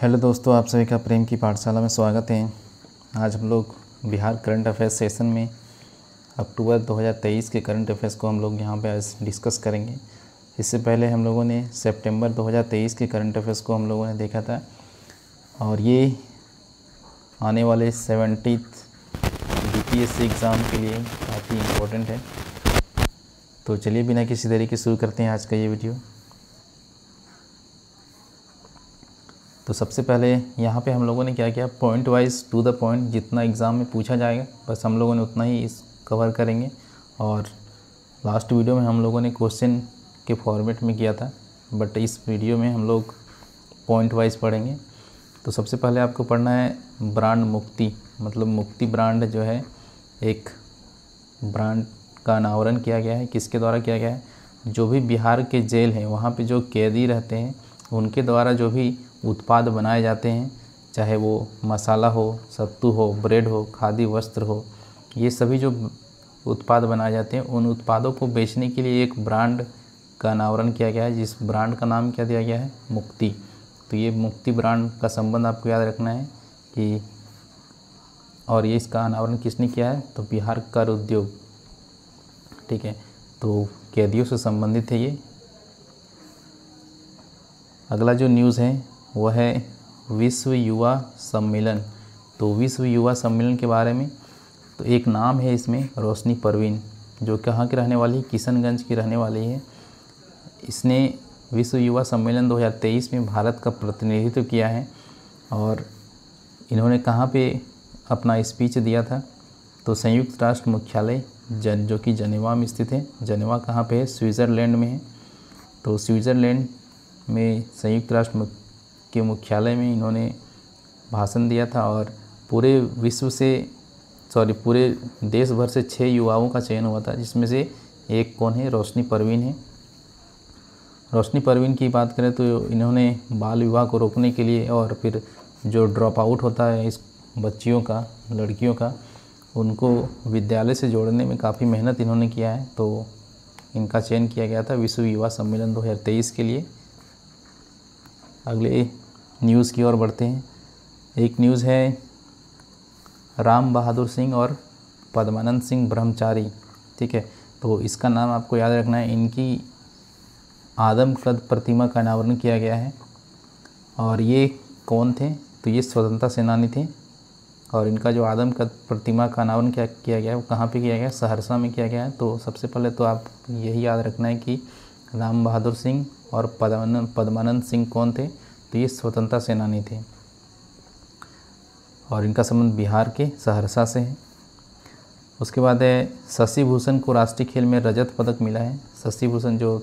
Hello दोस्तों, आप सभी का प्रेम की पाठशाला में स्वागत है। आज हम लोग बिहार करंट अफेयर्स सेशन में अक्टूबर 2023 के करंट अफेयर्स को हम लोग यहाँ पे आज डिस्कस करेंगे। इससे पहले हम लोगों ने सितंबर 2023 के करंट अफेयर्स को हम लोगों ने देखा था और ये आने वाले 70th बीपीएससी एग्ज़ाम के लिए काफ़ी इम्पोर्टेंट है। तो चलिए बिना किसी देरी के शुरू करते हैं आज का ये वीडियो। तो सबसे पहले यहाँ पे हम लोगों ने क्या किया, point wise to the point जितना एग्ज़ाम में पूछा जाएगा बस हम लोगों ने उतना ही इस कवर करेंगे। और लास्ट वीडियो में हम लोगों ने क्वेश्चन के फॉर्मेट में किया था, बट इस वीडियो में हम लोग पॉइंट वाइज पढ़ेंगे। तो सबसे पहले आपको पढ़ना है ब्रांड मुक्ति, मतलब मुक्ति ब्रांड जो है, एक ब्रांड का अनावरण किया गया है। किसके द्वारा किया गया है? जो भी बिहार के जेल हैं वहाँ पे जो कैदी रहते हैं उनके द्वारा जो भी उत्पाद बनाए जाते हैं, चाहे वो मसाला हो, सत्तू हो, ब्रेड हो, खादी वस्त्र हो, ये सभी जो उत्पाद बनाए जाते हैं उन उत्पादों को बेचने के लिए एक ब्रांड का अनावरण किया गया है, जिस ब्रांड का नाम क्या दिया गया है? मुक्ति। तो ये मुक्ति ब्रांड का संबंध आपको याद रखना है कि, और ये इसका अनावरण किसने किया है? तो बिहार कर उद्योग, ठीक है। तो कैदियों से संबंधित है ये। अगला जो न्यूज़ है वो है विश्व युवा सम्मेलन। तो विश्व युवा सम्मेलन के बारे में तो एक नाम है इसमें, रोशनी परवीन, जो कहाँ की रहने वाली है? किशनगंज की रहने वाली है। इसने विश्व युवा सम्मेलन 2023 में भारत का प्रतिनिधित्व किया है और इन्होंने कहाँ पे अपना स्पीच दिया था? तो संयुक्त राष्ट्र मुख्यालय जो कि जनेवा में स्थित है। जनेवा कहाँ पे है? स्विट्ज़रलैंड में है। तो स्विट्ज़रलैंड में संयुक्त राष्ट्र के मुख्यालय में इन्होंने भाषण दिया था और पूरे विश्व से पूरे देश भर से 6 युवाओं का चयन हुआ था, जिसमें से एक कौन है? रोशनी परवीन है। रोशनी परवीन की बात करें तो इन्होंने बाल विवाह को रोकने के लिए और फिर जो ड्रॉप आउट होता है इस बच्चियों का, लड़कियों का, उनको विद्यालय से जोड़ने में काफ़ी मेहनत इन्होंने किया है। तो इनका चयन किया गया था विश्व युवा सम्मेलन 2023 के लिए। अगले न्यूज़ की ओर बढ़ते हैं। एक न्यूज़ है राम बहादुर सिंह और पद्मानंद सिंह ब्रह्मचारी, ठीक है। तो इसका नाम आपको याद रखना है। इनकी आदमकद प्रतिमा का अनावरण किया गया है और ये कौन थे? तो ये स्वतंत्रता सेनानी थे और इनका जो आदमकद प्रतिमा का अनावरण किया गया है वो कहाँ पे किया गया है? सहरसा में किया गया है। तो सबसे पहले तो आप यही याद रखना है कि राम बहादुर सिंह और पद्मानंद सिंह कौन थे? तो ये स्वतंत्रता सेनानी थे और इनका संबंध बिहार के सहरसा से है। उसके बाद है शशि भूषण को राष्ट्रीय खेल में रजत पदक मिला है। शशि भूषण जो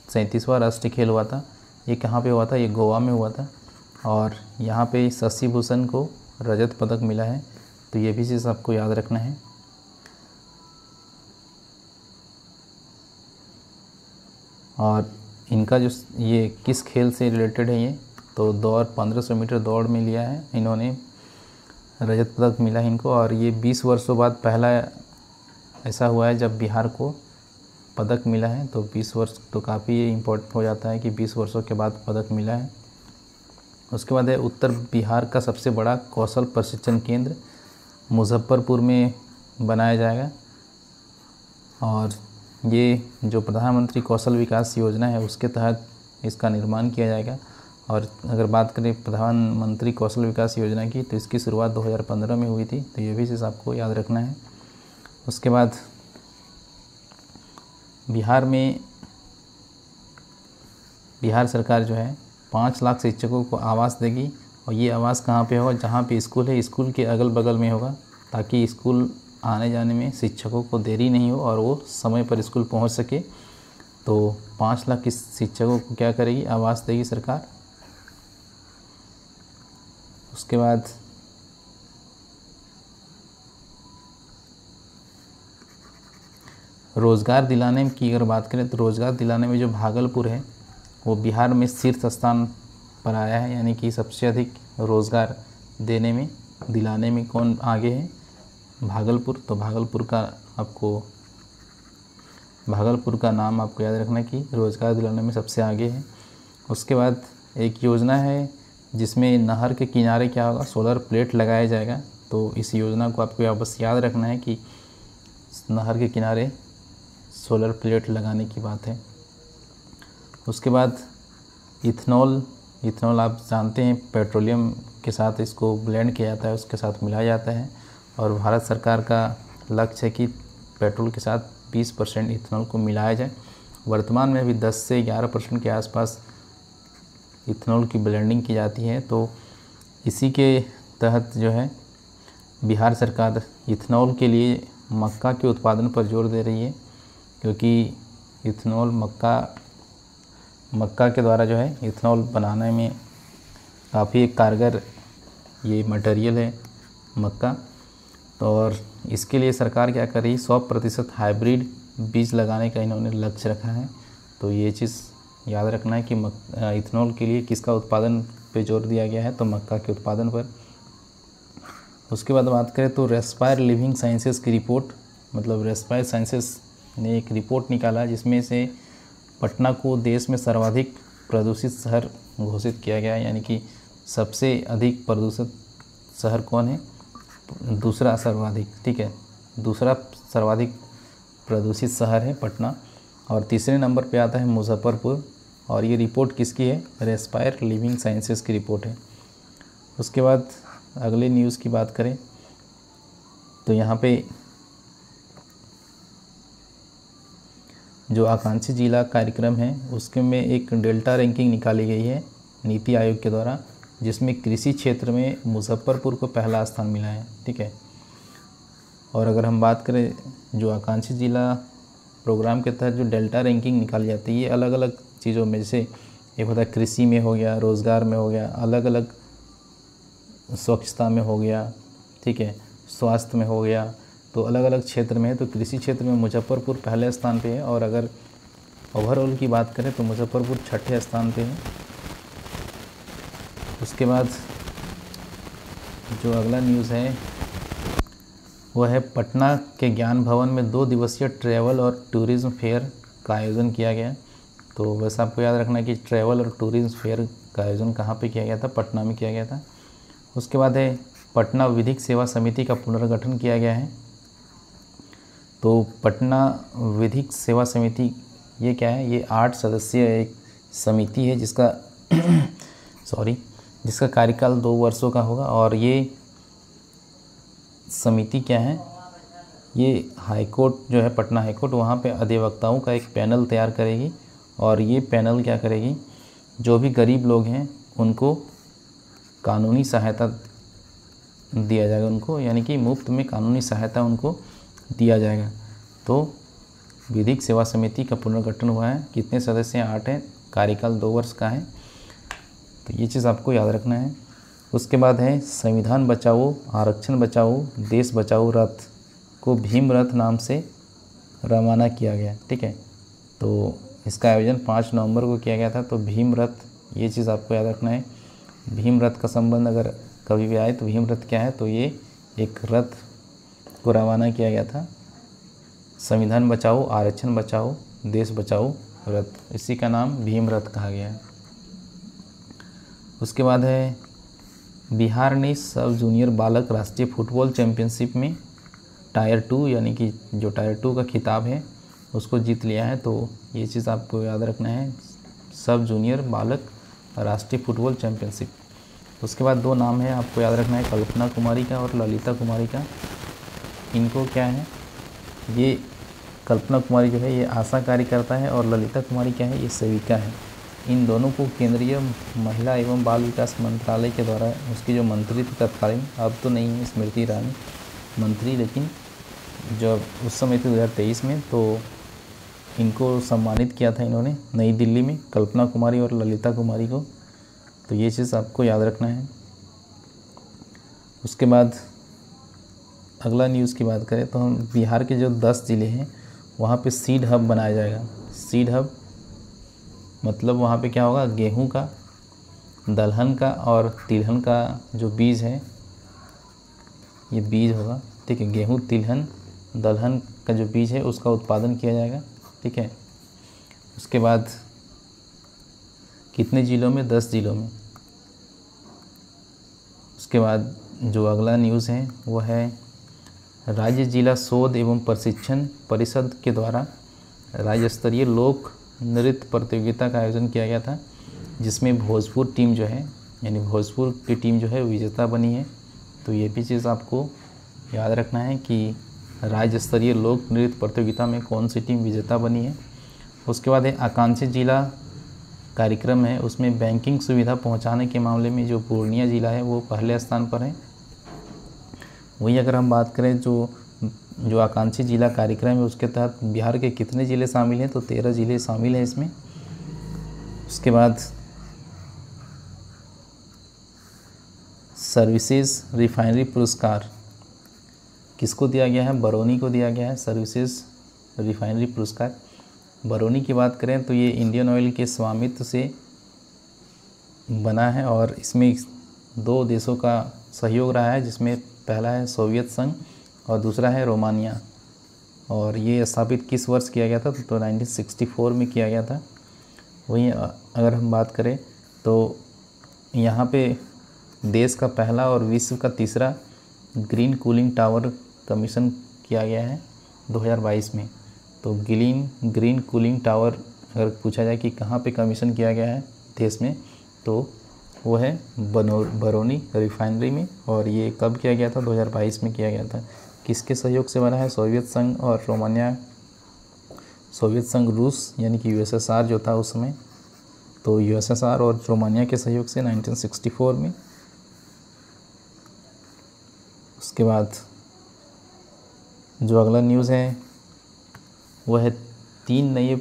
37वां राष्ट्रीय खेल हुआ था, ये कहाँ पे हुआ था? ये गोवा में हुआ था और यहाँ पे शशि भूषण को रजत पदक मिला है। तो ये भी चीज़ आपको याद रखना है। और इनका जो ये किस खेल से रिलेटेड है? ये तो दौड़ 1500 मीटर दौड़ में लिया है इन्होंने, रजत पदक मिला है इनको। और ये 20 वर्षों बाद पहला ऐसा हुआ है जब बिहार को पदक मिला है। तो 20 वर्ष तो काफ़ी इम्पोर्टेंट हो जाता है कि 20 वर्षों के बाद पदक मिला है। उसके बाद है उत्तर बिहार का सबसे बड़ा कौशल प्रशिक्षण केंद्र मुजफ्फरपुर में बनाया जाएगा और ये जो प्रधानमंत्री कौशल विकास योजना है उसके तहत इसका निर्माण किया जाएगा। और अगर बात करें प्रधानमंत्री कौशल विकास योजना की तो इसकी शुरुआत 2015 में हुई थी। तो ये भी चीज़ आपको याद रखना है। उसके बाद बिहार सरकार जो है 5 लाख शिक्षकों को आवास देगी और ये आवास कहाँ पे होगा? जहाँ पे स्कूल है स्कूल के अगल बगल में होगा, ताकि स्कूल आने जाने में शिक्षकों को देरी नहीं हो और वो समय पर स्कूल पहुंच सके। तो 5 लाख शिक्षकों को क्या करेगी? आवास देगी सरकार। उसके बाद रोज़गार दिलाने की अगर बात करें तो रोज़गार दिलाने में जो भागलपुर है वो बिहार में शीर्ष स्थान पर आया है, यानी कि सबसे अधिक रोज़गार दिलाने में कौन आगे है? भागलपुर। तो भागलपुर का नाम आपको याद रखना कि रोज़गार दिलाने में सबसे आगे है। उसके बाद एक योजना है जिसमें नहर के किनारे क्या होगा, सोलर प्लेट लगाया जाएगा। तो इस योजना को आपको बस याद रखना है कि नहर के किनारे सोलर प्लेट लगाने की बात है। उसके बाद इथेनॉल आप जानते हैं पेट्रोलियम के साथ इसको ब्लेंड किया जाता है, उसके साथ मिलाया जाता है। और भारत सरकार का लक्ष्य है कि पेट्रोल के साथ 20% इथेनॉल को मिलाया जाए। वर्तमान में भी 10 से 11% के आसपास इथेनॉल की ब्लेंडिंग की जाती है। तो इसी के तहत जो है बिहार सरकार इथेनॉल के लिए मक्का के उत्पादन पर जोर दे रही है, क्योंकि इथेनॉल मक्का के द्वारा जो है इथेनॉल बनाने में काफ़ी एक कारगर ये मटेरियल है मक्का। तो और इसके लिए सरकार क्या कर रही है, 100% हाइब्रिड बीज लगाने का इन्होंने लक्ष्य रखा है। तो ये चीज़ याद रखना है कि इथेनॉल के लिए किसका उत्पादन पे जोर दिया गया है, तो मक्का के उत्पादन पर। उसके बाद बात करें तो रेस्पायर लिविंग साइंसेस की रिपोर्ट, मतलब रेस्पायर साइंसेस ने एक रिपोर्ट निकाला जिसमें से पटना को देश में सर्वाधिक प्रदूषित शहर घोषित किया गया है। यानी कि सबसे अधिक प्रदूषित शहर कौन है, दूसरा सर्वाधिक, ठीक है, दूसरा सर्वाधिक प्रदूषित शहर है पटना, और तीसरे नंबर पे आता है मुजफ्फरपुर। और ये रिपोर्ट किसकी है, रेस्पायर लिविंग साइंसेस की रिपोर्ट है। उसके बाद अगले न्यूज़ की बात करें तो यहाँ पे जो आकांक्षी जिला कार्यक्रम है उसके में एक डेल्टा रैंकिंग निकाली गई है नीति आयोग के द्वारा, जिसमें कृषि क्षेत्र में मुजफ्फरपुर को पहला स्थान मिला है, ठीक है। और अगर हम बात करें जो आकांक्षी जिला प्रोग्राम के तहत जो डेल्टा रैंकिंग निकाली जाती है, ये अलग अलग चीज़ों में, जैसे एक होता है कृषि में हो गया, रोज़गार में हो गया, अलग अलग स्वच्छता में हो गया, ठीक है, स्वास्थ्य में हो गया, तो अलग अलग क्षेत्र में है। तो कृषि क्षेत्र में मुजफ्फरपुर पहले स्थान पे है, और अगर ओवरऑल की बात करें तो मुजफ्फरपुर छठे स्थान पे है। उसके बाद जो अगला न्यूज़ है वह है पटना के ज्ञान भवन में 2 दिवसीय ट्रैवल और टूरिज़्म फेयर का आयोजन किया गया। तो वैसे आपको याद रखना है कि ट्रैवल और टूरिज़्म फेयर का आयोजन कहाँ पे किया गया था, पटना में किया गया था। उसके बाद है पटना विधिक सेवा समिति का पुनर्गठन किया गया है। तो पटना विधिक सेवा समिति ये क्या है, ये 8 सदस्यीय एक समिति है जिसका जिसका कार्यकाल 2 वर्षों का होगा। और ये समिति क्या है, ये हाईकोर्ट जो है पटना हाईकोर्ट, वहाँ पे अधिवक्ताओं का एक पैनल तैयार करेगी। और ये पैनल क्या करेगी, जो भी गरीब लोग हैं उनको कानूनी सहायता दिया जाएगा उनको, यानी कि मुफ्त में कानूनी सहायता उनको दिया जाएगा। तो विधिक सेवा समिति का पुनर्गठन हुआ है, कितने सदस्य हैं, 8 हैं, कार्यकाल 2 वर्ष का है। तो ये चीज़ आपको याद रखना है। उसके बाद है संविधान बचाओ आरक्षण बचाओ देश बचाओ रथ को भीम रथ नाम से रवाना किया गया, ठीक है। तो इसका आयोजन 5 नवंबर को किया गया था। तो भीम रथ, ये चीज़ आपको याद रखना है। भीम रथ का संबंध अगर कभी भी आए तो भीम रथ क्या है, तो ये एक रथ को रवाना किया गया था। संविधान बचाओ आरक्षण बचाओ देश बचाओ रथ, इसी का नाम भीम रथ कहा गया है। उसके बाद है बिहार ने सब जूनियर बालक राष्ट्रीय फुटबॉल चैंपियनशिप में टायर 2 यानी कि जो टायर 2 का खिताब है उसको जीत लिया है। तो ये चीज़ आपको याद रखना है, सब जूनियर बालक राष्ट्रीय फुटबॉल चैंपियनशिप। उसके बाद 2 नाम है आपको याद रखना है, कल्पना कुमारी का और ललिता कुमारी का। इनको क्या है, ये कल्पना कुमारी जो है ये आशा कार्यकर्ता है, और ललिता कुमारी क्या है, ये सेविका है। इन दोनों को केंद्रीय महिला एवं बाल विकास मंत्रालय के द्वारा उसकी जो मंत्री थी तत्कालीन, अब तो नहीं है स्मृति ईरानी मंत्री, लेकिन जब उस समय थी 2023 में, तो इनको सम्मानित किया था इन्होंने नई दिल्ली में, कल्पना कुमारी और ललिता कुमारी को। तो ये चीज़ आपको याद रखना है। उसके बाद अगला न्यूज़ की बात करें तो हम बिहार के जो 10 ज़िले हैं वहाँ पे सीड हब बनाया जाएगा। सीड हब मतलब वहाँ पे क्या होगा, गेहूं का, दलहन का और तिलहन का जो बीज है ये बीज होगा, ठीक है। गेहूं तिलहन दलहन का जो बीज है उसका उत्पादन किया जाएगा, ठीक है। उसके बाद कितने ज़िलों में, 10 ज़िलों में, उसके बाद जो अगला न्यूज़ है वो है राज्य जिला शोध एवं प्रशिक्षण परिषद के द्वारा राज्य स्तरीय लोक नृत्य प्रतियोगिता का आयोजन किया गया था, जिसमें भोजपुर टीम जो है यानी भोजपुर की टीम जो है विजेता बनी है। तो ये भी चीज़ आपको याद रखना है कि राज्य स्तरीय लोक नृत्य प्रतियोगिता में कौन सी टीम विजेता बनी है। उसके बाद है आकांक्षी जिला कार्यक्रम है, उसमें बैंकिंग सुविधा पहुंचाने के मामले में जो पूर्णिया जिला है वो पहले स्थान पर है। वहीं अगर हम बात करें जो आकांक्षी जिला कार्यक्रम है उसके तहत बिहार के कितने ज़िले शामिल हैं, तो 13 ज़िले शामिल हैं इसमें। उसके बाद सर्विसेज रिफाइनरी पुरस्कार किसको दिया गया है, बरौनी को दिया गया है सर्विसेज रिफाइनरी पुरस्कार। बरौनी की बात करें तो ये इंडियन ऑयल के स्वामित्व से बना है और इसमें 2 देशों का सहयोग रहा है, जिसमें पहला है सोवियत संघ और दूसरा है रोमानिया। और ये स्थापित किस वर्ष किया गया था, तो 1964 में किया गया था। वहीं अगर हम बात करें तो यहाँ पे देश का पहला और विश्व का तीसरा ग्रीन कूलिंग टावर कमीशन किया गया है 2022 में। तो ग्रीन कूलिंग टावर अगर पूछा जाए कि कहाँ पे कमीशन किया गया है देश में, तो वो है बरौनी रिफाइनरी में। और ये कब किया गया था, 2022 में किया गया था। किसके सहयोग से बना है, सोवियत संघ और रोमानिया। सोवियत संघ रूस यानी कि यूएसएसआर जो था उस समय, तो यूएसएसआर और रोमानिया के सहयोग से 1964 में। उसके बाद जो अगला न्यूज़ है वह है 3 नए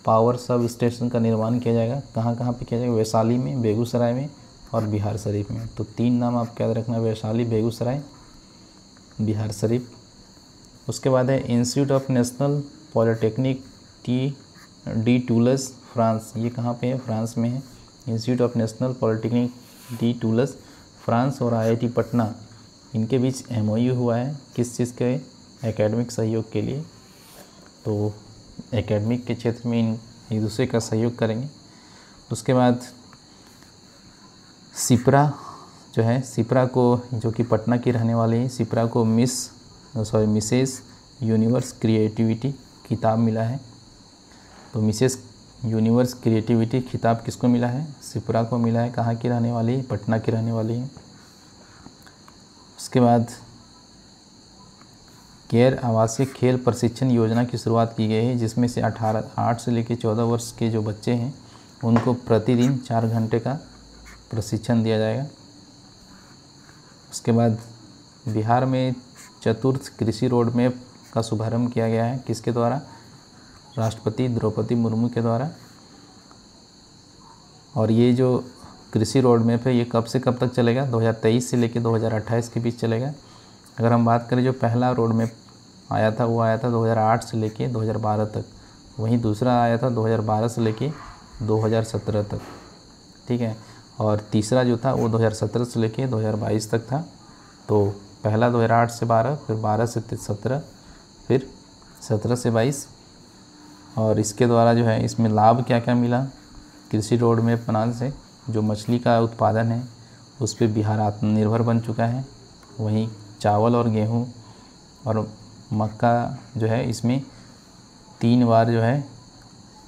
पावर सब स्टेशन का निर्माण किया जाएगा। कहाँ कहाँ पे किया जाएगा, वैशाली में, बेगूसराय में और बिहार शरीफ में। तो 3 नाम आपको याद रखना, वैशाली, बेगूसराय, बिहार शरीफ। उसके बाद है institute of national polytechnic de Toulouse France. ये कहाँ पे है, फ्रांस में है। Institute of national polytechnic de Toulouse France और आईआईटी पटना, इनके बीच एमओयू हुआ है। किस चीज़ के, एकेडमिक सहयोग के लिए। तो एकेडमिक के क्षेत्र में एक दूसरे का सहयोग करेंगे। उसके बाद सिप्रा जो है, सिप्रा को, जो कि पटना की रहने वाली है, सिप्रा को मिसेस यूनिवर्स क्रिएटिविटी खिताब मिला है। तो मिसेस यूनिवर्स क्रिएटिविटी खिताब किसको मिला है, सिप्रा को मिला है। कहाँ की रहने वाली है, पटना की रहने वाली है। उसके बाद केयर आवासीय खेल प्रशिक्षण योजना की शुरुआत की गई है, जिसमें से 8 से लेकर 14 वर्ष के जो बच्चे हैं उनको प्रतिदिन 4 घंटे का प्रशिक्षण दिया जाएगा। उसके बाद बिहार में चतुर्थ कृषि रोड मैप का शुभारंभ किया गया है। किसके द्वारा, राष्ट्रपति द्रौपदी मुर्मू के द्वारा। और ये जो कृषि रोड मैप है ये कब से कब तक चलेगा, 2023 से लेकर 2028 के बीच चलेगा। अगर हम बात करें जो पहला रोड मैप आया था वो आया था 2008 से लेके 2012 तक। वहीं दूसरा आया था 2012 से लेके 2017 तक, ठीक है। और तीसरा जो था वो 2017 से लेके 2022 तक था। तो पहला 2008 से 12, फिर 12 से 17, फिर 17 से 22। और इसके द्वारा जो है इसमें लाभ क्या क्या मिला, कृषि रोड मैप बनाने से जो मछली का उत्पादन है उस पर बिहार आत्मनिर्भर बन चुका है। वहीं चावल और गेहूँ और मक्का जो है इसमें 3 बार जो है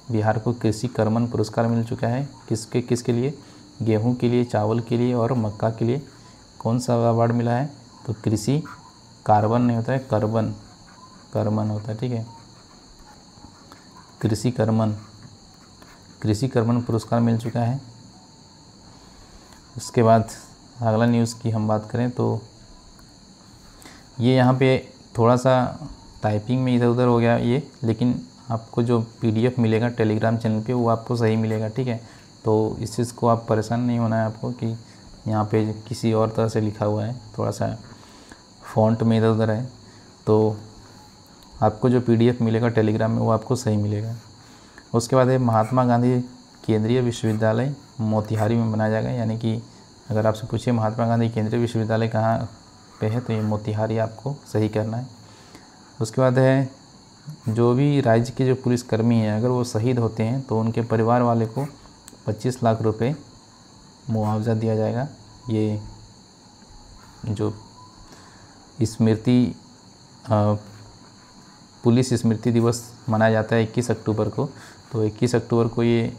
बिहार को कृषि कर्मण पुरस्कार मिल चुका है। किसके लिए, गेहूं के लिए, चावल के लिए और मक्का के लिए। कौन सा अवार्ड मिला है, तो कृषि कार्बन नहीं होता है, कर्मण होता है, ठीक है। कृषि कर्मण पुरस्कार मिल चुका है। उसके बाद अगला न्यूज़ की हम बात करें तो ये यहाँ पे थोड़ा सा टाइपिंग में इधर उधर हो गया ये, लेकिन आपको जो PDF मिलेगा टेलीग्राम चैनल पे वो आपको सही मिलेगा, ठीक है। तो इस चीज़ को आप परेशान नहीं होना है आपको कि यहाँ पे किसी और तरह से लिखा हुआ है, थोड़ा सा फ़ॉन्ट में इधर उधर है। तो आपको जो PDF मिलेगा टेलीग्राम में वो आपको सही मिलेगा। उसके बाद है महात्मा गांधी केंद्रीय विश्वविद्यालय मोतिहारी में बनाया जाएगा। यानी कि अगर आपसे पूछिए महात्मा गांधी केंद्रीय विश्वविद्यालय कहाँ पे है, तो ये मोतिहारी आपको सही करना है। उसके बाद है जो भी राज्य के जो पुलिसकर्मी हैं अगर वो शहीद होते हैं तो उनके परिवार वाले को 25 लाख रुपए मुआवजा दिया जाएगा। ये जो स्मृति पुलिस स्मृति दिवस मनाया जाता है 21 अक्टूबर को। तो 21 अक्टूबर को ये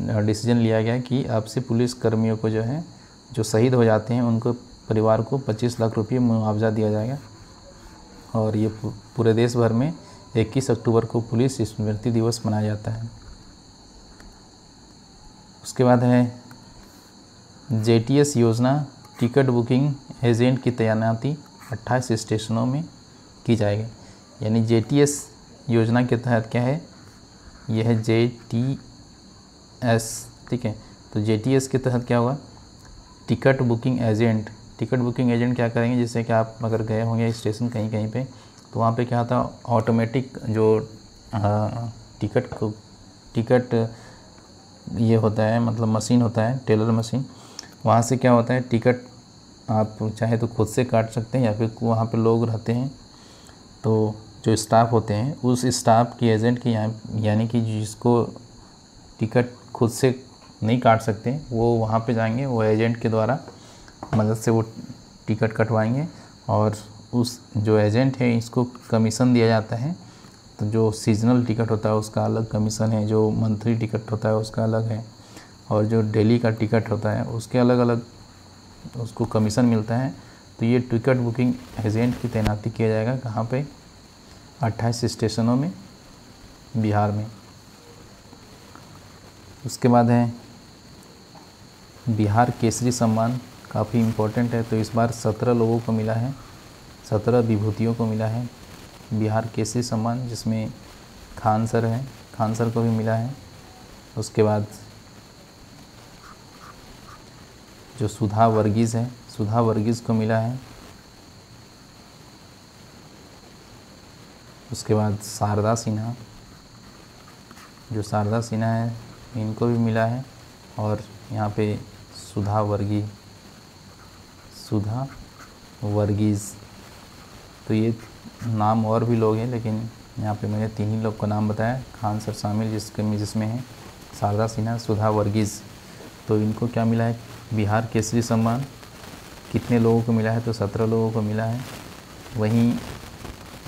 डिसीजन लिया गया कि अब से पुलिस कर्मियों को जो है, जो शहीद हो जाते हैं, उनको परिवार को 25 लाख रुपये मुआवजा दिया जाएगा। और ये पूरे देश भर में 21 अक्टूबर को पुलिस स्मृति दिवस मनाया जाता है। उसके बाद है JTS योजना, टिकट बुकिंग एजेंट की तैनाती 28 स्टेशनों में की जाएगी। यानी JTS योजना के तहत क्या है, यह है JTS, ठीक है। तो JTS के तहत क्या होगा, ticket booking agent. Ticket booking agent क्या करेंगे, जैसे कि आप अगर गए होंगे स्टेशन कहीं कहीं पे, तो वहाँ पे क्या होता है, ऑटोमेटिक जो टिकट ये होता है, मतलब मशीन होता है, टेलर मशीन। वहाँ से क्या होता है, टिकट आप चाहे तो खुद से काट सकते हैं, या फिर वहाँ पे लोग रहते हैं, तो जो स्टाफ होते हैं उस स्टाफ की एजेंट की, यानी कि जिसको टिकट खुद से नहीं काट सकते, वो वहाँ पे जाएंगे, वो एजेंट के द्वारा मदद से वो टिकट कटवाएंगे। और उस जो एजेंट है, इसको कमीशन दिया जाता है। तो जो सीजनल टिकट होता है उसका अलग कमीशन है, जो मंथली टिकट होता है उसका अलग है, और जो डेली का टिकट होता है उसके अलग अलग उसको कमीशन मिलता है। तो ये टिकट बुकिंग एजेंट की तैनाती किया जाएगा कहाँ पे, 28 स्टेशनों में बिहार में। उसके बाद है बिहार केसरी सम्मान, काफ़ी इम्पोर्टेंट है। तो इस बार 17 लोगों को मिला है, 17 विभूतियों को मिला है बिहार केसरी सम्मान, जिसमें खान सर हैं, खान सर को भी मिला है। उसके बाद जो सुधा वर्गीज़ है, सुधा वर्गीज़ को मिला है। उसके बाद शारदा सिन्हा, जो शारदा सिन्हा है, इनको भी मिला है। और यहाँ पे सुधा वर्गीज़, तो ये नाम और भी लोग हैं, लेकिन यहाँ पे मैंने 3 ही लोग का नाम बताया। खान सर शामिल जिसमें है, शारदा सिन्हा, सुधा वर्गीज़। तो इनको क्या मिला है, बिहार केसरी सम्मान। कितने लोगों को मिला है, तो 17 लोगों को मिला है। वहीं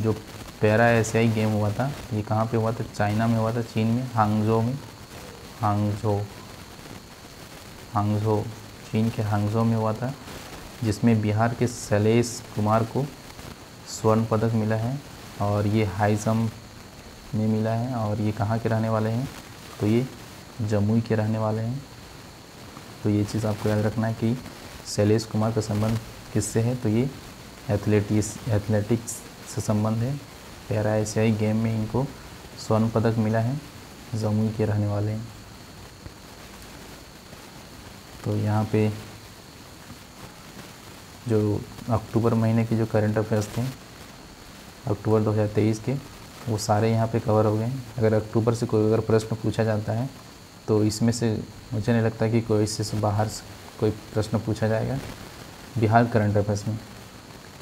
जो पैरा एशियाई गेम हुआ था, ये कहाँ पे हुआ था, चाइना में हुआ था, चीन में, हांगझो चीन के हांगझो में हुआ था, जिसमें बिहार के शैलेश कुमार को स्वर्ण पदक मिला है। और ये हाई जंप में मिला है। और ये कहाँ के रहने वाले हैं, तो ये जमुई के रहने वाले हैं। तो ये चीज़ आपको याद रखना है कि शैलेश कुमार का संबंध किससे है, तो ये एथलेटिक्स से संबंध है। पैरा एशियाई गेम में इनको स्वर्ण पदक मिला है, जमुई के रहने वाले हैं। तो यहाँ पे जो अक्टूबर महीने के जो करंट अफेयर्स थे, अक्टूबर 2023 के, वो सारे यहाँ पे कवर हो गए हैं। अगर अक्टूबर से कोई अगर प्रश्न पूछा जाता है, तो इसमें से मुझे नहीं लगता कि कोई इससे बाहर से कोई प्रश्न पूछा जाएगा बिहार करंट अफेयर्स में।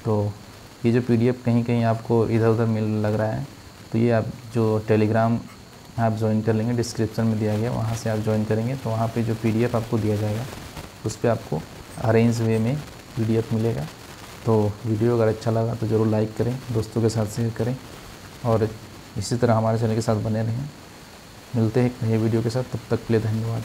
तो ये जो PDF कहीं कहीं आपको इधर उधर लग रहा है, तो ये आप जो टेलीग्राम आप ज्वाइन कर लेंगे, डिस्क्रिप्शन में दिया गया, वहाँ से आप ज्वाइन करेंगे, तो वहाँ पे जो PDF आपको दिया जाएगा, उस पर आपको अरेंज वे में PDF मिलेगा। तो वीडियो अगर अच्छा लगा तो ज़रूर लाइक करें, दोस्तों के साथ शेयर करें, और इसी तरह हमारे चैनल के साथ बने रहें। मिलते हैं एक नए वीडियो के साथ, तब तक के लिए धन्यवाद।